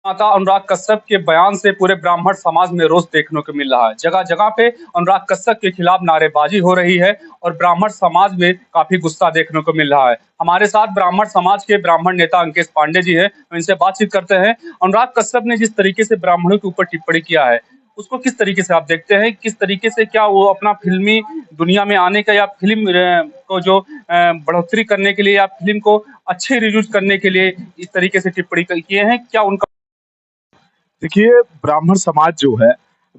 माता अनुराग कश्यप के बयान से पूरे ब्राह्मण समाज में रोष देखने को मिल रहा है। जगह जगह पे अनुराग कश्यप के खिलाफ नारेबाजी हो रही है और ब्राह्मण समाज में काफी गुस्सा देखने को मिल रहा है। हमारे साथ ब्राह्मण समाज के ब्राह्मण नेता अंकेश पांडे जी हैं, तो इनसे बातचीत करते हैं। अनुराग कश्यप ने जिस तरीके से ब्राह्मणों के ऊपर टिप्पणी किया है, उसको किस तरीके से आप देखते हैं? किस तरीके से क्या वो अपना फिल्मी दुनिया में आने का या फिल्म को जो बढ़ोतरी करने के लिए या फिल्म को अच्छे रिव्यूज करने के लिए इस तरीके से टिप्पणी किए हैं? क्या उनका देखिए, ब्राह्मण समाज जो है,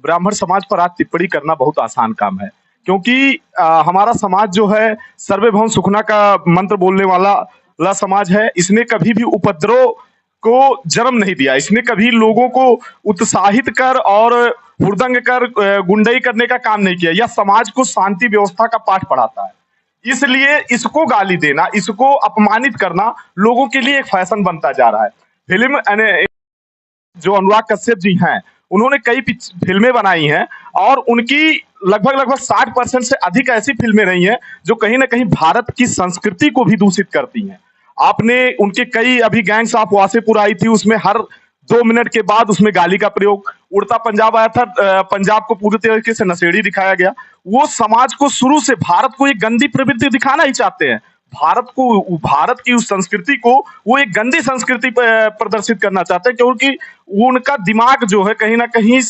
ब्राह्मण समाज पर आज टिप्पणी करना बहुत आसान काम है, क्योंकि हमारा समाज जो है सर्वे भवन सुखना का मंत्र बोलने वाला समाज है। इसने कभी भी उपद्रव को जन्म नहीं दिया। इसने कभी लोगों को उत्साहित कर और हुड़दंग कर गुंडई करने का काम नहीं किया। यह समाज को शांति व्यवस्था का पाठ पढ़ाता है। इसलिए इसको गाली देना, इसको अपमानित करना लोगों के लिए एक फैशन बनता जा रहा है। फिल्म जो अनुराग कश्यप जी हैं, उन्होंने कई फिल्में बनाई हैं और उनकी लगभग 60% से अधिक ऐसी फिल्में रही हैं जो कहीं ना कहीं भारत की संस्कृति को भी दूषित करती हैं। आपने उनके कई, अभी गैंग्स ऑफ वासेपुर आई थी, उसमें हर 2 मिनट के बाद उसमें गाली का प्रयोग। उड़ता पंजाब आया था, पंजाब को पूरी तरीके से नशेड़ी दिखाया गया। वो समाज को शुरू से भारत को एक गंदी प्रवृत्ति दिखाना ही चाहते हैं। भारत की उस संस्कृति को वो एक गंदी संस्कृति प्रदर्शित करना चाहते हैं, क्योंकि उनका दिमाग जो है कहीं ना कहीं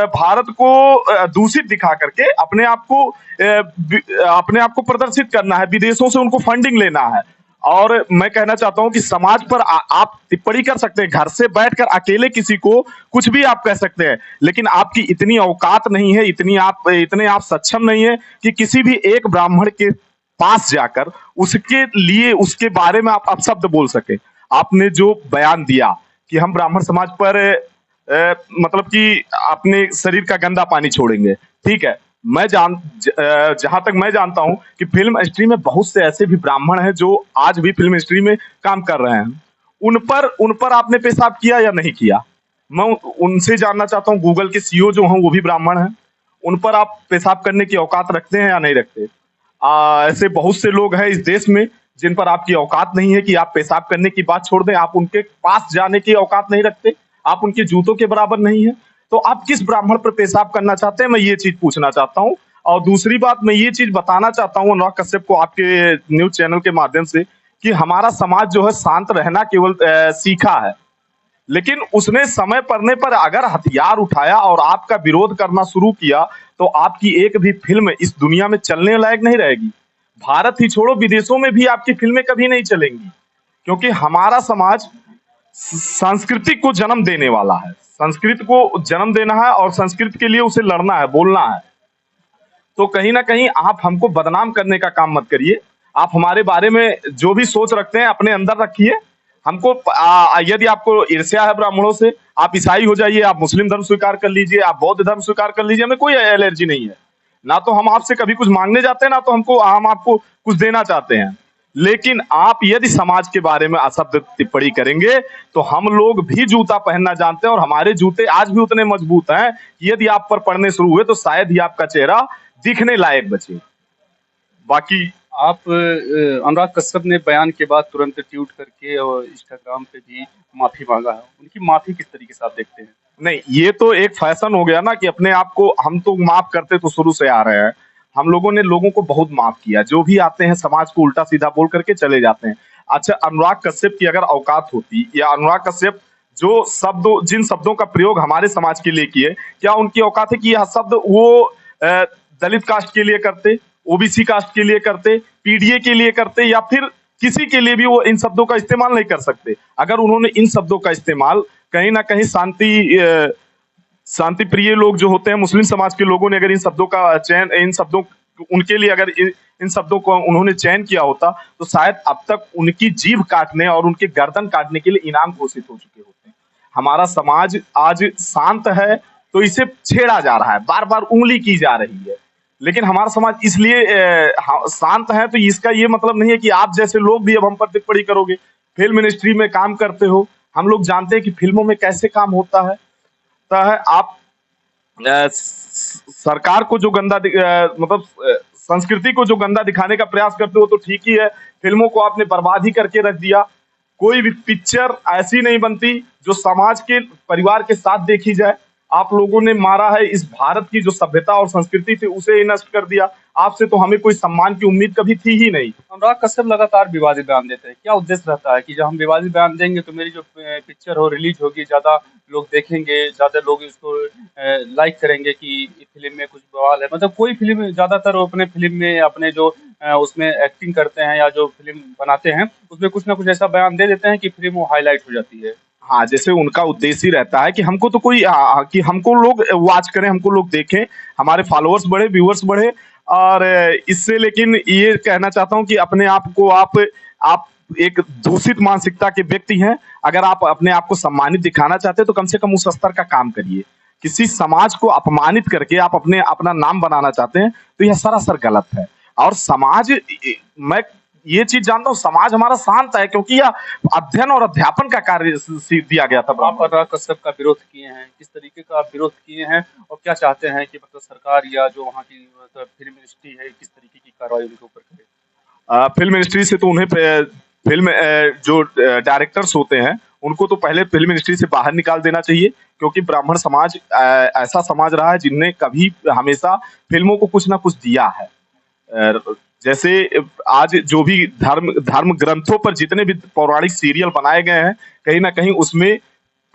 भारत को दूषित दिखा करके अपने आप को प्रदर्शित करना है, विदेशों से उनको फंडिंग लेना है। और मैं कहना चाहता हूं कि समाज पर आप टिप्पणी कर सकते हैं, घर से बैठकर अकेले किसी को कुछ भी आप कह सकते हैं, लेकिन आपकी इतनी औकात नहीं है, इतने आप सक्षम नहीं है कि किसी भी एक ब्राह्मण के पास जाकर उसके लिए, उसके बारे में आप अपशब्द बोल सके। आपने जो बयान दिया कि हम ब्राह्मण समाज पर मतलब कि अपने शरीर का गंदा पानी छोड़ेंगे, ठीक है। जहां तक मैं जानता हूं कि फिल्म इंडस्ट्री में बहुत से ऐसे भी ब्राह्मण हैं जो आज भी फिल्म इंडस्ट्री में काम कर रहे हैं। उन पर आपने पेशाब किया या नहीं किया? मैं उनसे जानना चाहता हूं। गूगल के सीईओ जो हैं वो भी ब्राह्मण हैं, उन पर आप पेशाब करने की औकात रखते हैं या नहीं रखते? ऐसे बहुत से लोग हैं इस देश में जिन पर आपकी औकात नहीं है कि आप पेशाब करने की बात छोड़ दें, आप उनके पास जाने की औकात नहीं रखते, आप उनके जूतों के बराबर नहीं है। तो आप किस ब्राह्मण पर पेशाब करना चाहते हैं, मैं ये चीज पूछना चाहता हूं। और दूसरी बात, मैं ये चीज बताना चाहता हूं अनुराग कश्यप को आपके न्यूज चैनल के माध्यम से, कि हमारा समाज जो है शांत रहना केवल सीखा है, लेकिन उसने समय पड़ने पर अगर हथियार उठाया और आपका विरोध करना शुरू किया तो आपकी एक भी फिल्म इस दुनिया में चलने लायक नहीं रहेगी। भारत ही छोड़ो, विदेशों में भी आपकी फिल्में कभी नहीं चलेंगी, क्योंकि हमारा समाज संस्कृति को जन्म देने वाला है। संस्कृति को जन्म देना है और संस्कृति के लिए उसे लड़ना है, बोलना है। तो कहीं ना कहीं आप हमको बदनाम करने का काम मत करिए। आप हमारे बारे में जो भी सोच रखते हैं अपने अंदर रखिए। हमको यदि आपको ईर्ष्या है ब्राह्मणों से, आप ईसाई हो जाइए, आप मुस्लिम धर्म स्वीकार कर लीजिए, आप बौद्ध धर्म स्वीकार कर लीजिए, हमें कोई एलर्जी नहीं है। ना तो हम आपसे कभी कुछ मांगने जाते हैं, ना तो हम आपको कुछ देना चाहते हैं। लेकिन आप यदि समाज के बारे में अशब्द टिप्पणी करेंगे तो हम लोग भी जूता पहनना जानते हैं, और हमारे जूते आज भी उतने मजबूत हैं कि यदि आप पर पड़ने शुरू हुए तो शायद ही आपका चेहरा दिखने लायक बचे। बाकी आप अनुराग कश्यप ने बयान के बाद तुरंत ट्वीट करके और इंस्टाग्राम पे भी माफी मांगा है। उनकी माफी किस तरीके से आप देखते हैं? नहीं, ये तो एक फैशन हो गया ना कि अपने आप को हम तो माफ करते तो शुरू से आ रहे हैं। हम लोगों ने लोगों को बहुत माफ किया, जो भी आते हैं समाज को उल्टा सीधा बोल करके चले जाते हैं। अच्छा, अनुराग कश्यप की अगर औकात होती, या अनुराग कश्यप जिन शब्दों का प्रयोग हमारे समाज के लिए किए, क्या उनकी औकात है कि यह शब्द वो दलित कास्ट के लिए करते, ओबीसी कास्ट के लिए करते, पीडीए के लिए करते, या फिर किसी के लिए भी वो इन शब्दों का इस्तेमाल नहीं कर सकते? अगर उन्होंने इन शब्दों का इस्तेमाल कहीं ना कहीं शांति प्रिय लोग जो होते हैं, मुस्लिम समाज के लोगों ने अगर इन शब्दों का चयन, इन शब्दों उनके लिए अगर इन शब्दों को उन्होंने चयन किया होता तो शायद अब तक उनकी जीभ काटने और उनके गर्दन काटने के लिए इनाम घोषित हो चुके होते हैं। हमारा समाज आज शांत है तो इसे छेड़ा जा रहा है, बार बार उंगली की जा रही है। लेकिन हमारा समाज इसलिए शांत है, तो इसका ये मतलब नहीं है कि आप जैसे लोग भी अब हम पर टिप्पणी करोगे। फिल्म इंडस्ट्री में काम करते हो, हम लोग जानते हैं कि फिल्मों में कैसे काम होता है। आप सरकार को जो गंदा मतलब संस्कृति को जो गंदा दिखाने का प्रयास करते हो तो ठीक ही है, फिल्मों को आपने बर्बाद ही करके रख दिया। कोई भी पिक्चर ऐसी नहीं बनती जो समाज के परिवार के साथ देखी जाए। आप लोगों ने मारा है इस भारत की जो सभ्यता और संस्कृति थी उसे ही नष्ट कर दिया। आपसे तो हमें कोई सम्मान की उम्मीद कभी थी ही नहीं। अनुराग कश्यप लगातार विवादित बयान देते हैं, क्या उद्देश्य रहता है कि जब हम विवादित बयान देंगे तो मेरी जो पिक्चर हो रिलीज होगी, ज्यादा लोग देखेंगे, ज्यादा लोग इसको लाइक करेंगे कि फिल्म में कुछ बवाल है। मतलब कोई फिल्म, ज्यादातर वो अपने फिल्म में अपने जो उसमें एक्टिंग करते हैं या जो फिल्म बनाते हैं उसमें कुछ ना कुछ ऐसा बयान दे देते हैं कि फिल्म वो हाईलाइट हो जाती है। हाँ, जैसे उनका उद्देश्य ही रहता है कि हमको तो कोई कि हमको लोग वॉच करें, हमको लोग देखें, हमारे फॉलोअर्स बढ़े, व्यूअर्स बढ़े। और इससे लेकिन ये कहना चाहता हूँ कि अपने आप को आप एक दूषित मानसिकता के व्यक्ति हैं। अगर आप अपने आप को सम्मानित दिखाना चाहते हैं तो कम से कम उस स्तर का काम करिए। किसी समाज को अपमानित करके आप अपना नाम बनाना चाहते हैं तो यह सरासर गलत है। और समाज, मैं ये चीज जानता हूँ, समाज हमारा शांत है क्योंकि यह अध्ययन और अध्यापन का कार्य दिया गया था। आप अनुराग कश्यप का विरोध किए हैं, किस तरीके का आप विरोध किए हैं और क्या चाहते हैं कि मतलब सरकार या जो वहाँ की मतलब फिल्म मिनिस्ट्री है किस तरीके की कार्रवाई उनके ऊपर करे? फिल्म मिनिस्ट्री से तो उन्हें फिल्म जो डायरेक्टर्स होते हैं उनको तो पहले फिल्म मिनिस्ट्री से बाहर निकाल देना चाहिए, क्योंकि ब्राह्मण समाज ऐसा समाज रहा है जिनने कभी हमेशा फिल्मों को कुछ ना कुछ दिया है। जैसे आज जो भी धर्म ग्रंथों पर जितने भी पौराणिक सीरियल बनाए गए हैं, कहीं ना कहीं उसमें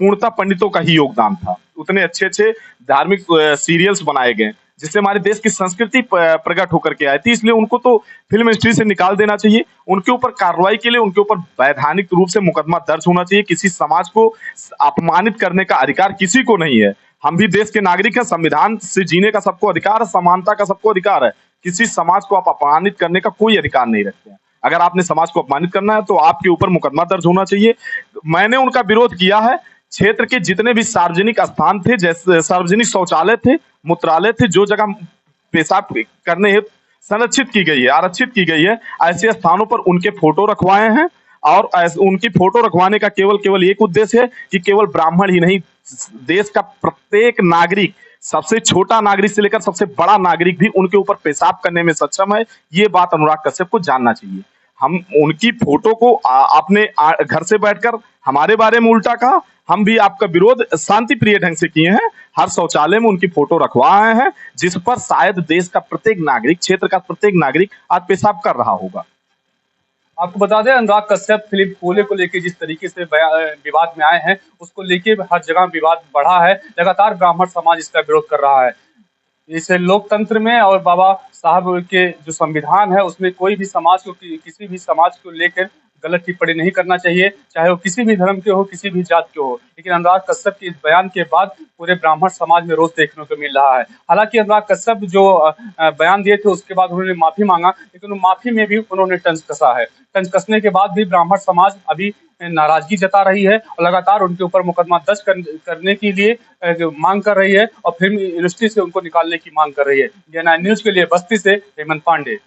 पूर्णतः पंडितों का ही योगदान था। उतने अच्छे अच्छे धार्मिक सीरियल्स बनाए गए जिससे हमारे देश की संस्कृति प्रकट होकर के आई थी। इसलिए उनको तो फिल्म इंडस्ट्री से निकाल देना चाहिए। उनके ऊपर कार्रवाई के लिए उनके ऊपर वैधानिक रूप से मुकदमा दर्ज होना चाहिए। किसी समाज को अपमानित करने का अधिकार किसी को नहीं है। हम भी देश के नागरिक हैं, संविधान से जीने का सबको अधिकार है, समानता का सबको अधिकार है। किसी समाज को आप अपमानित करने का कोई अधिकार नहीं रखते हैं। अगर आपने समाज को अपमानित करना है तो आपके ऊपर मुकदमा दर्ज होना चाहिए। मैंने उनका विरोध किया है। क्षेत्र के जितने भी सार्वजनिक स्थान थे, जैसे सार्वजनिक शौचालय थे, मूत्रालय थे, जो जगह पेशाब करने हेतु संरक्षित की गई है, आरक्षित की गई है, ऐसे स्थानों पर उनके फोटो रखवाए हैं। और उनकी फोटो रखवाने का केवल एक उद्देश्य है कि केवल ब्राह्मण ही नहीं, देश का प्रत्येक नागरिक, सबसे छोटा नागरिक से लेकर सबसे बड़ा नागरिक भी उनके ऊपर पेशाब करने में सक्षम है। ये बात अनुराग कश्यप को जानना चाहिए। हम उनकी फोटो को अपने घर से बैठकर हमारे बारे में उल्टा कहा। हम भी आपका विरोध शांति प्रिय ढंग से किए हैं। हर शौचालय में उनकी फोटो रखवाए हैं, जिस पर शायद देश का प्रत्येक नागरिक, क्षेत्र का प्रत्येक नागरिक आज पेशाब कर रहा होगा। आपको बता दें, अनुराग कश्यप फिल्म शोले को लेकर जिस तरीके से विवाद में आए हैं, उसको लेकर हर जगह विवाद बढ़ा है। लगातार ब्राह्मण समाज इसका विरोध कर रहा है। इसे लोकतंत्र में और बाबा साहब के जो संविधान है उसमें कोई भी समाज को, किसी भी समाज को लेकर गलत टिप्पणी नहीं करना चाहिए, चाहे वो किसी भी धर्म के हो, किसी भी जात के हो। लेकिन अनुराग कश्यप के इस बयान के बाद पूरे ब्राह्मण समाज में रोष देखने को मिल रहा है। हालांकि अनुराग कश्यप जो बयान दिए थे उसके बाद उन्होंने माफी मांगा, लेकिन माफी में भी उन्होंने तंज कसा है। तंज कसने के बाद भी ब्राह्मण समाज अभी नाराजगी जता रही है और लगातार उनके ऊपर मुकदमा दर्ज करने के लिए मांग कर रही है और फिल्म इंडस्ट्री से उनको निकालने की मांग कर रही है। DN9 न्यूज के लिए बस्ती से हेमंत पांडे।